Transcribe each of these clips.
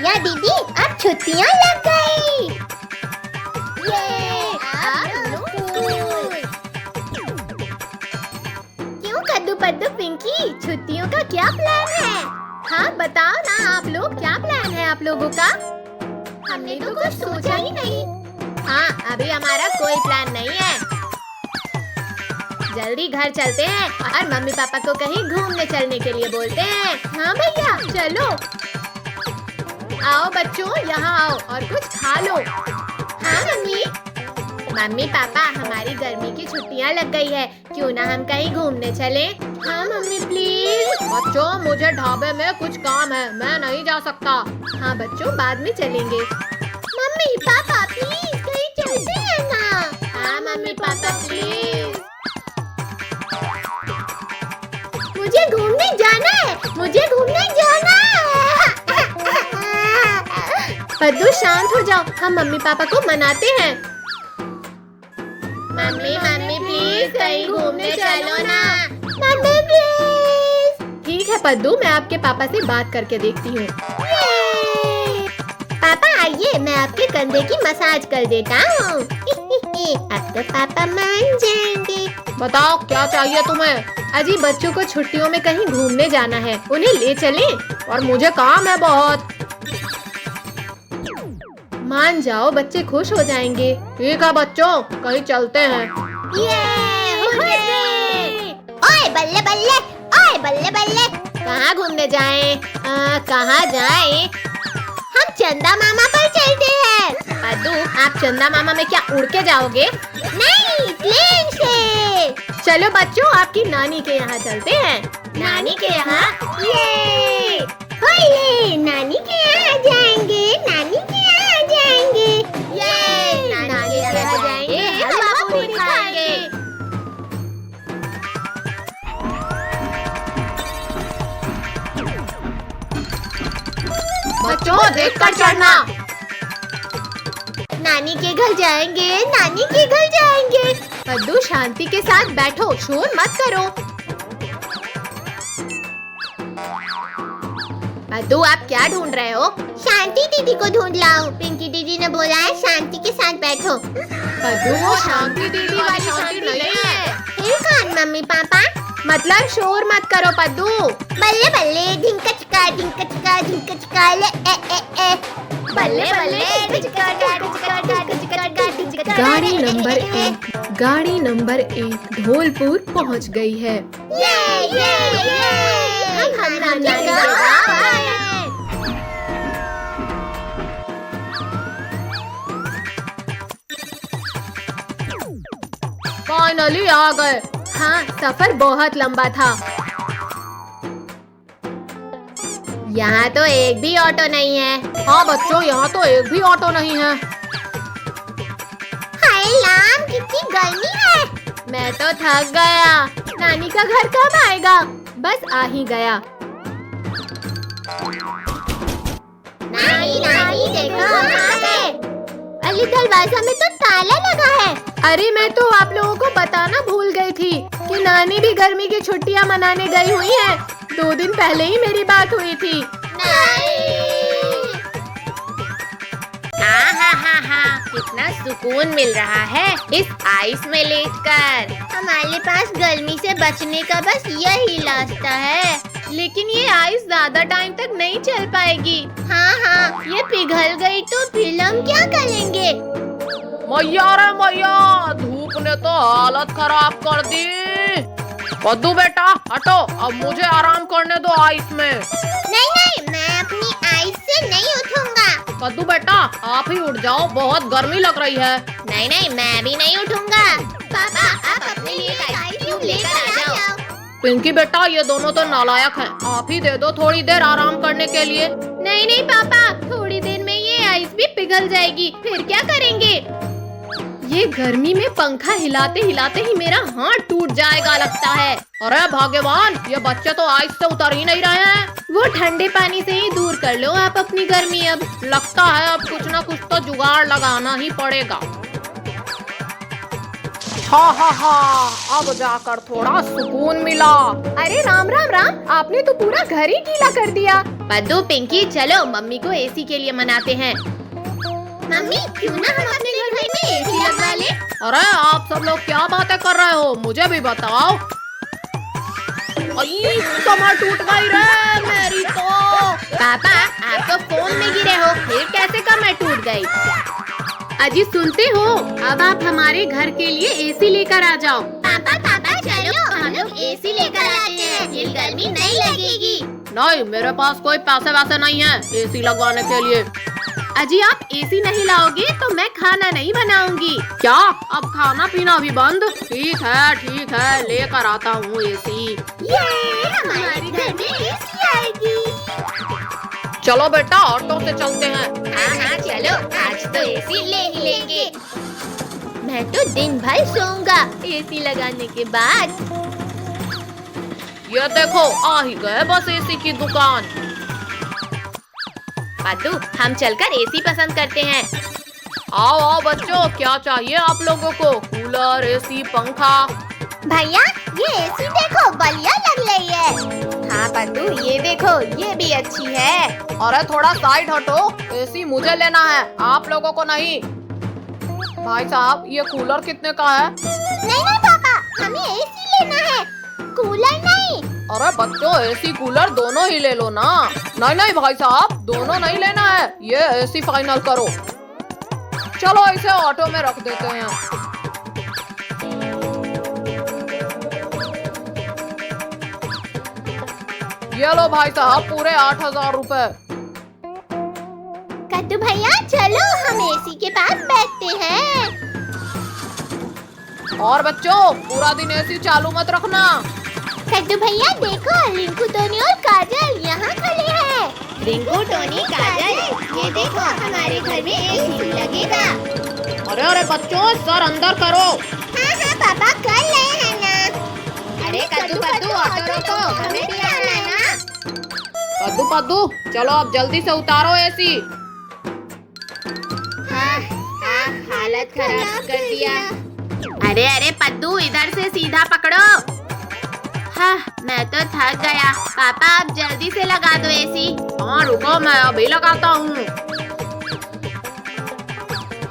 भैया दीदी अब छुट्टियाँ लग गई। क्यों कद्दू पद्दू पिंकी, छुट्टियों का क्या प्लान है? हाँ बताओ ना आप लोग, क्या प्लान है आप लोगों का? हमने तो कुछ सोचा ही नहीं। हाँ अभी हमारा कोई प्लान नहीं है। जल्दी घर चलते हैं और मम्मी पापा को कहीं घूमने चलने के लिए बोलते हैं। हाँ भैया चलो। आओ बच्चों यहाँ आओ और कुछ खा लो। हाँ मम्मी। मम्मी पापा हमारी गर्मी की छुट्टियाँ लग गई है, क्यों ना हम कहीं घूमने चलें? हाँ मम्मी प्लीज। बच्चों मुझे ढाबे में कुछ काम है, मैं नहीं जा सकता। हाँ बच्चों बाद में चलेंगे। मम्मी पापा प्लीज कहीं चलते हैं ना। हाँ मम्मी पापा प्लीज। मुझे घूमने जाना है, मुझे घूमने जाना है। पद्दू शांत हो जाओ, हम मम्मी पापा को मनाते हैं। मम्मी मम्मी प्लीज कहीं घूमने चलो ना। Mummy please. ठीक है पद्दू, मैं आपके पापा से बात करके देखती हूँ। पापा आइए, मैं आपके कंधे की मसाज कर देता हूँ। अब तो पापा मान जाएंगे। बताओ क्या चाहिए तुम्हें? अजी बच्चों को छुट्टियों में कहीं घूमने जाना है, उन्हें ले चलें? और मुझे काम है बहुत। मान जाओ, बच्चे खुश हो जाएंगे। ठीक है बच्चों, कहीं चलते हैं। ओए बल्ले बल्ले, ओए बल्ले बल्ले। कहाँ घूमने जाएं? कहाँ जाएं? हम चंदा मामा पर चलते हैं। पद्दू आप चंदा मामा में क्या उड़ के जाओगे? नहीं, प्लेन से। चलो बच्चों आपकी नानी के यहाँ चलते हैं। नानी के यहाँ? ये नानी के यहाँ जाएंगे, नानी के यहाँ जाएंगे। ये नानी के यहाँ जाएंगे, हलवा पूरी खाएंगे। बच्चों देखकर चढ़ना। नानी के घर जाएंगे, नानी के घर जाएंगे। पद्दू शांति के साथ बैठो, शोर मत करो। पद्दू आप क्या ढूंढ रहे हो? शांति दीदी को ढूंढ लाऊं। पिंकी दीदी ने बोला है शांति के साथ बैठो। पद्दू वो शांति दीदी वाली शांति नहीं है। फिर कौन मम्मी पापा? मतलब शोर मत करो पद्दू। बल्ले बल्ले ढिंका चिका ढिंका चिका ढिंका चिका ले ए ए ए। बल्ले बल्ले ढिंका ढिंका ढिंका ढिंका। गाड़ी नंबर 1 धौलपुर पहुंच गई है। ये हम फाइनली आ गए। हाँ सफर बहुत लंबा था। यहाँ तो एक भी ऑटो नहीं है। हाँ बच्चों यहाँ तो एक भी ऑटो नहीं है। हाय लाम कितनी गर्मी है। मैं तो थक गया। नानी का घर कब आएगा? बस आ ही गया। नानी नानी देखो हम आ गए। अली दरवाजा में तो ताला लगा है। अरे मैं तो आप लोगों को बताना भूल गई थी कि नानी भी गर्मी की छुट्टियां मनाने गई हुई है। 2 दिन पहले ही मेरी बात हुई थी। कितना सुकून मिल रहा है इस आइस में लेटकर। हमारे पास गर्मी से बचने का बस यही रास्ता है। लेकिन ये आइस ज्यादा टाइम तक नहीं चल पाएगी। हाँ ये पिघल गई तो फिर हम क्या करेंगे? मैया रे मैया, धूप ने तो हालत खराब कर दी। पद्दू बेटा हटो, अब मुझे आराम करने दो आइस में। नहीं मैं अपनी आइस से नहीं उठूंगा। पद्दू बेटा आप ही उठ जाओ, बहुत गर्मी लग रही है। नहीं मैं भी नहीं उठूंगा। पापा आप अपने लिए आइस क्यूब लेकर आ जाओ। पिंकी बेटा ये दोनों तो नालायक हैं, आप ही दे दो थोड़ी देर आराम करने के लिए। नहीं पापा, थोड़ी देर में ये आइस भी पिघल जाएगी, फिर क्या करेंगे? ये गर्मी में पंखा हिलाते हिलाते ही मेरा हाथ टूट जाएगा लगता है। अरे भगवान, ये बच्चे तो आइस से उतर ही नहीं रहे हैं। वो ठंडे पानी से ही दूर कर लो आप अपनी गर्मी। अब लगता है अब कुछ ना कुछ तो जुगाड़ लगाना ही पड़ेगा। हा हा हा, अब जाकर थोड़ा सुकून मिला। अरे राम राम राम, आपने तो पूरा घर ही गीला कर दिया। पद्दू पिंकी चलो मम्मी को एसी के लिए मनाते हैं। मम्मी क्यों ना हम अपने घर में एसी लगा ले। अरे आप सब लोग क्या बातें कर रहे हो, मुझे भी बताओ। अई, कमर टूट गई रे मेरी तो। पापा आप तो फोन में गिरे हो, फिर कैसे कमर टूट गई। अजी सुनते हो, अब आप हमारे घर के लिए एसी लेकर आ जाओ। पापा पापा चलो हम लोग एसी लेकर आते हैं, फिर गर्मी नहीं लगेगी। नहीं, मेरे पास कोई पैसे वैसे नहीं है एसी लगवाने के लिए। अजी आप एसी नहीं लाओगे तो मैं खाना नहीं बनाऊंगी। क्या अब खाना पीना भी बंद? ठीक है लेकर आता हूँ एसी। ये हमारे घर में एसी आएगी। चलो बेटा ऑटो से चलते हैं। हाँ चलो, आज तो एसी ले ही लेंगे। मैं तो दिन भर सोऊंगा एसी लगाने के बाद। ये देखो आ ही गए बस एसी की दुकान। पादू हम चलकर एसी पसंद करते हैं। आओ आओ बच्चों, क्या चाहिए आप लोगों को? कूलर, एसी, पंखा। भैया ये एसी देखो बढ़िया लग रही है। हाँ पादू ये देखो, ये भी अच्छी है। अरे थोड़ा साइड हटो, एसी मुझे लेना है, आप लोगों को नहीं। भाई साहब ये कूलर कितने का है? नहीं पापा, हमें एसी लेना है, कूलर नहीं। अरे बच्चों एसी कूलर दोनों ही ले लो ना। नहीं भाई साहब दोनों नहीं लेना है, ये एसी फाइनल करो। चलो इसे ऑटो में रख देते हैं। ये लो भाई साहब पूरे 8,000 रुपए। कद्दू भैया चलो हम एसी के पास बैठते हैं। और बच्चों पूरा दिन एसी चालू मत रखना। कद्दू भैया देखो, रिंकू टोनी और काजल यहाँ खड़े हैं। रिंकू टोनी काजल ये देखो हमारे घर में एसी लगेगा। अरे बच्चों सर अंदर करो। हाँ पापा कर रहे हैं ना। अरे कद्दू ऑटो रोको, हमें भी आना है ना। कद्दू चलो अब जल्दी से उतारो एसी। हाँ हालत खराब कर दिया। अरे पद्दू इधर से सीधा पकड़ो। हाँ मैं तो थक गया। पापा आप जल्दी से लगा दो एसी। हाँ रुको मैं अभी लगाता हूँ।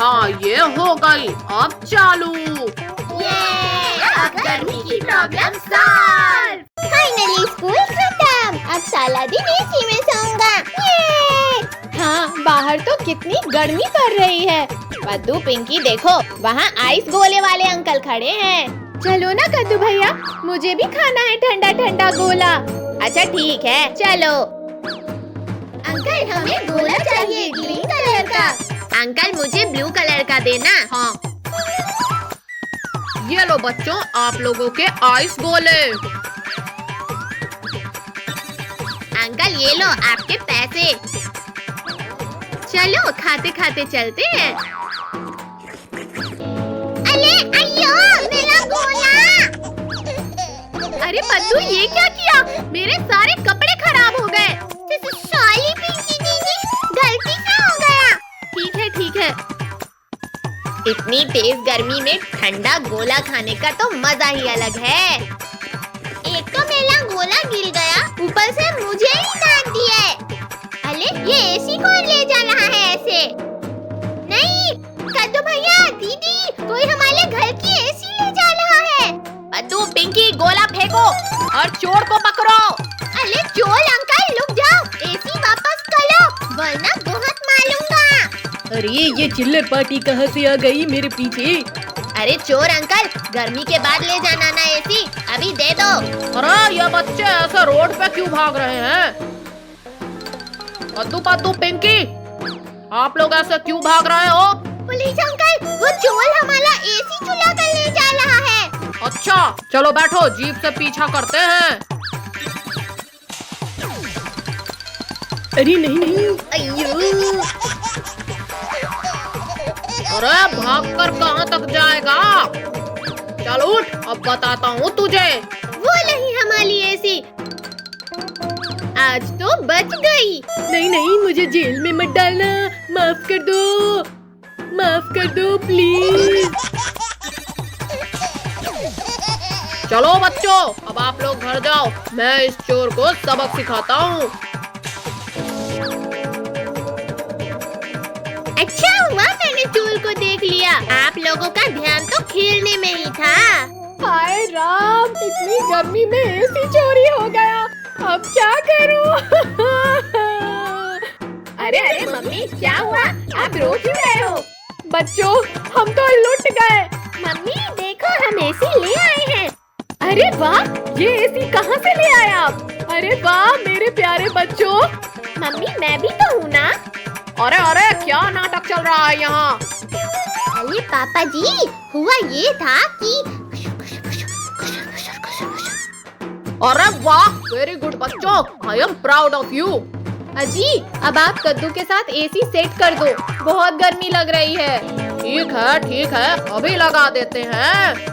हाँ ये हो गई, अब चालू। ये अब गर्मी की प्रॉब्लम सॉल्व। फाइनली स्कूल खत्म, अब सारा दिन एसी में सोऊंगा। हाँ बाहर तो कितनी गर्मी पड़ रही है। कद्दू पिंकी देखो वहाँ आइस गोले वाले अंकल खड़े हैं। चलो ना कद्दू भैया, मुझे भी खाना है ठंडा ठंडा गोला। अच्छा ठीक है चलो। अंकल हमें गोला चाहिए ग्रीन कलर का। अंकल मुझे ब्लू कलर का देना। हाँ ये लो बच्चों आप लोगों के आइस गोले। अंकल ये लो आपके पैसे। चलो खाते खाते चलते हैं। अरे अयो मेरा गोला। अरे पद्दू ये क्या किया, मेरे सारे कपड़े खराब हो गए। सॉरी पिंकी दीदी, गलती से हो गया। ठीक है इतनी तेज गर्मी में ठंडा गोला खाने का तो मजा ही अलग है। एक तो मेरा गोला गिर गया, ऊपर से मुझे ही डांट दिया। अरे ये एसी कौन ले जा रहा है ऐसे? नहीं कद्दू भैया दीदी, कोई हमारे घर की एसी ले जा रहा है। कद्दू पिंकी गोला फेंको और चोर को पकड़ो। अरे चोर अंकल रुक जाओ, एसी वापस करो वरना बहुत मारूंगा। अरे ये चिल्लर पार्टी कहाँ से आ गई मेरे पीछे? अरे चोर अंकल गर्मी के बाद ले जाना ना एसी, अभी दे दो। अरे ये बच्चे ऐसे रोड पे क्यों भाग रहे हैं? कद्दू पिंकी आप लोग ऐसे क्यों भाग रहे हो? पुलिस अंकल वो चोर हमारा एसी चुरा कर ले जा रहा है। अच्छा चलो बैठो, जीप से पीछा करते हैं। अरे नहीं। अयो अरे भागकर कहाँ तक जाएगा? चल उठ, अब बताता हूँ तुझे। वो नहीं हमारी एसी, आज तो बच गई। नहीं मुझे जेल में मत डालना, माफ कर दो प्लीज। चलो बच्चों, अब आप लोग घर जाओ, मैं इस चोर को सबक सिखाता हूँ। अच्छा हुआ मैंने चोर को देख लिया। आप लोगों का ध्यान तो खेलने में ही था। हाय राम, इतनी गर्मी में एसी चोरी हो गया। अब क्या करूं? अरे अरे मम्मी, क्या हुआ? आप रो क्यों रहे हो? बच्चों, हम तो लुट गए। मम्मी देखो, हम एसी ले आए हैं। अरे वाह, ये एसी कहाँ से ले आए आप? अरे वाह मेरे प्यारे बच्चों। मम्मी मैं भी तो हूँ ना। अरे अरे, क्या नाटक चल रहा है यहाँ? अरे पापा जी, हुआ ये था कि अरे वाह, वेरी गुड बच्चों, I am proud of you. अजी, अब आप कद्दू के साथ एसी सेट कर दो, बहुत गर्मी लग रही है। ठीक है, अभी लगा देते हैं।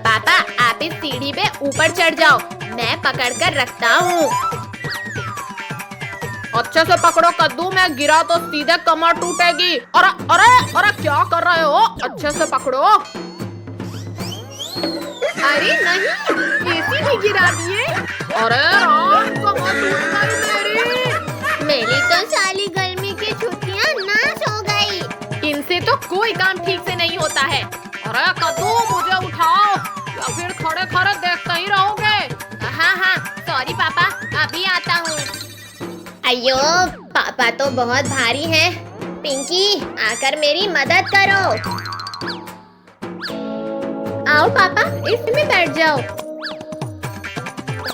पापा आप इस सीढ़ी पे ऊपर चढ़ जाओ, मैं पकड़ कर रखता हूँ। अच्छे से पकड़ो कद्दू, मैं गिरा तो सीधे कमर टूटेगी। अरे अरे अरे, क्या कर रहे हो? अच्छे से पकड़ो। अरे नहीं, एसी भी गिरा दिए। अरे राम, कमर टूट गई मेरी। मेरी तो साली गर्मी की छुट्टियाँ नाश हो गई। इनसे तो कोई काम ठीक से नहीं होता है। अरे कद्दू, मुझे उठाओ या फिर खड़े खड़े देखते ही रहोगे? हाँ, सॉरी पापा, अभी आता हूँ। अयो, पापा तो बहुत भारी हैं। पिंकी, आकर मेरी मदद करो। आओ पापा, इसमें बैठ जाओ।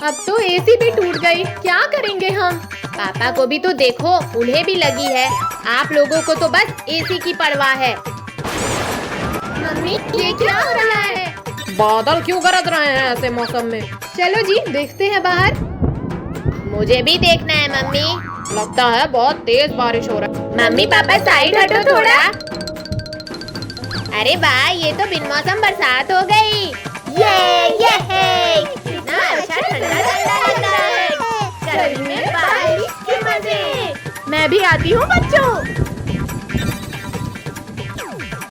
अब तो एसी भी टूट गई, क्या करेंगे हम? पापा को भी तो देखो, उन्हें भी लगी है। आप लोगों को तो बस एसी की परवाह है। मम्मी, ये क्या हो रहा है? बादल क्यों गरज रहे हैं ऐसे मौसम में? चलो जी, देखते हैं बाहर। मुझे भी देखना है मम्मी। लगता है बहुत तेज बारिश हो रहा है। मम्मी पापा साइड हटो थोड़ा। अरे वाह, ये तो बिन मौसम बरसात हो गई। ये कितना अच्छा ठंडा लग रहा है। गर्मी में बारिश के मजे। मैं भी आती हूँ बच्चों।